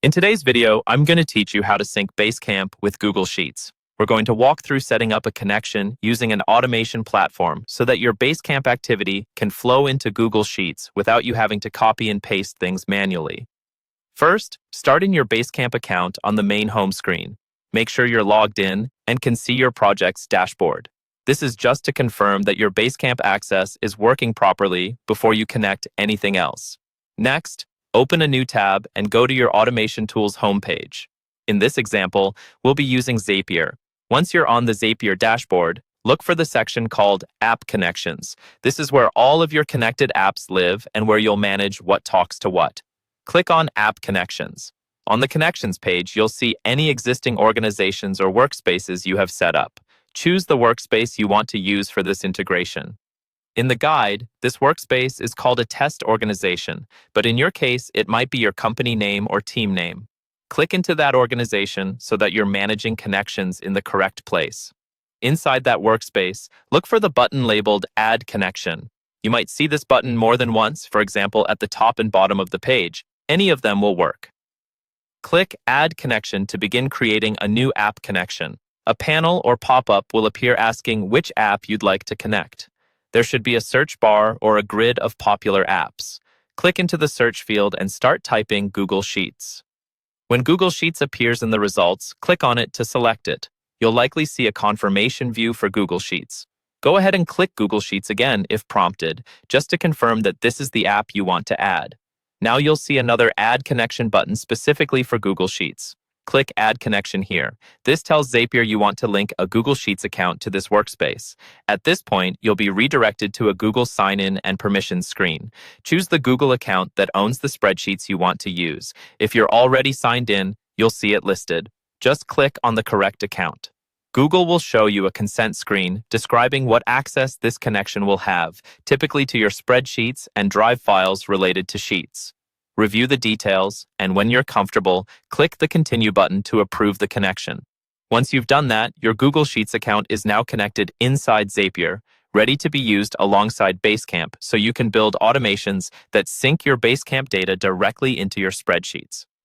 In today's video, I'm going to teach you how to sync Basecamp with Google Sheets. We're going to walk through setting up a connection using an automation platform so that your Basecamp activity can flow into Google Sheets without you having to copy and paste things manually. First, start in your Basecamp account on the main home screen. Make sure you're logged in and can see your project's dashboard. This is just to confirm that your Basecamp access is working properly before you connect anything else. Next, open a new tab and go to your Automation Tools homepage. In this example, we'll be using Zapier. Once you're on the Zapier dashboard, look for the section called App Connections. This is where all of your connected apps live and where you'll manage what talks to what. Click on App Connections. On the Connections page, you'll see any existing organizations or workspaces you have set up. Choose the workspace you want to use for this integration. In the guide, this workspace is called a test organization, but in your case, it might be your company name or team name. Click into that organization so that you're managing connections in the correct place. Inside that workspace, look for the button labeled Add Connection. You might see this button more than once, for example, at the top and bottom of the page. Any of them will work. Click Add Connection to begin creating a new app connection. A panel or pop-up will appear asking which app you'd like to connect. There should be a search bar or a grid of popular apps. Click into the search field and start typing Google Sheets. When Google Sheets appears in the results, click on it to select it. You'll likely see a confirmation view for Google Sheets. Go ahead and click Google Sheets again if prompted, just to confirm that this is the app you want to add. Now you'll see another Add Connection button specifically for Google Sheets. Click Add Connection here. This tells Zapier you want to link a Google Sheets account to this workspace. At this point, you'll be redirected to a Google sign-in and permissions screen. Choose the Google account that owns the spreadsheets you want to use. If you're already signed in, you'll see it listed. Just click on the correct account. Google will show you a consent screen describing what access this connection will have, typically to your spreadsheets and Drive files related to Sheets. Review the details, and when you're comfortable, click the Continue button to approve the connection. Once you've done that, your Google Sheets account is now connected inside Zapier, ready to be used alongside Basecamp so you can build automations that sync your Basecamp data directly into your spreadsheets.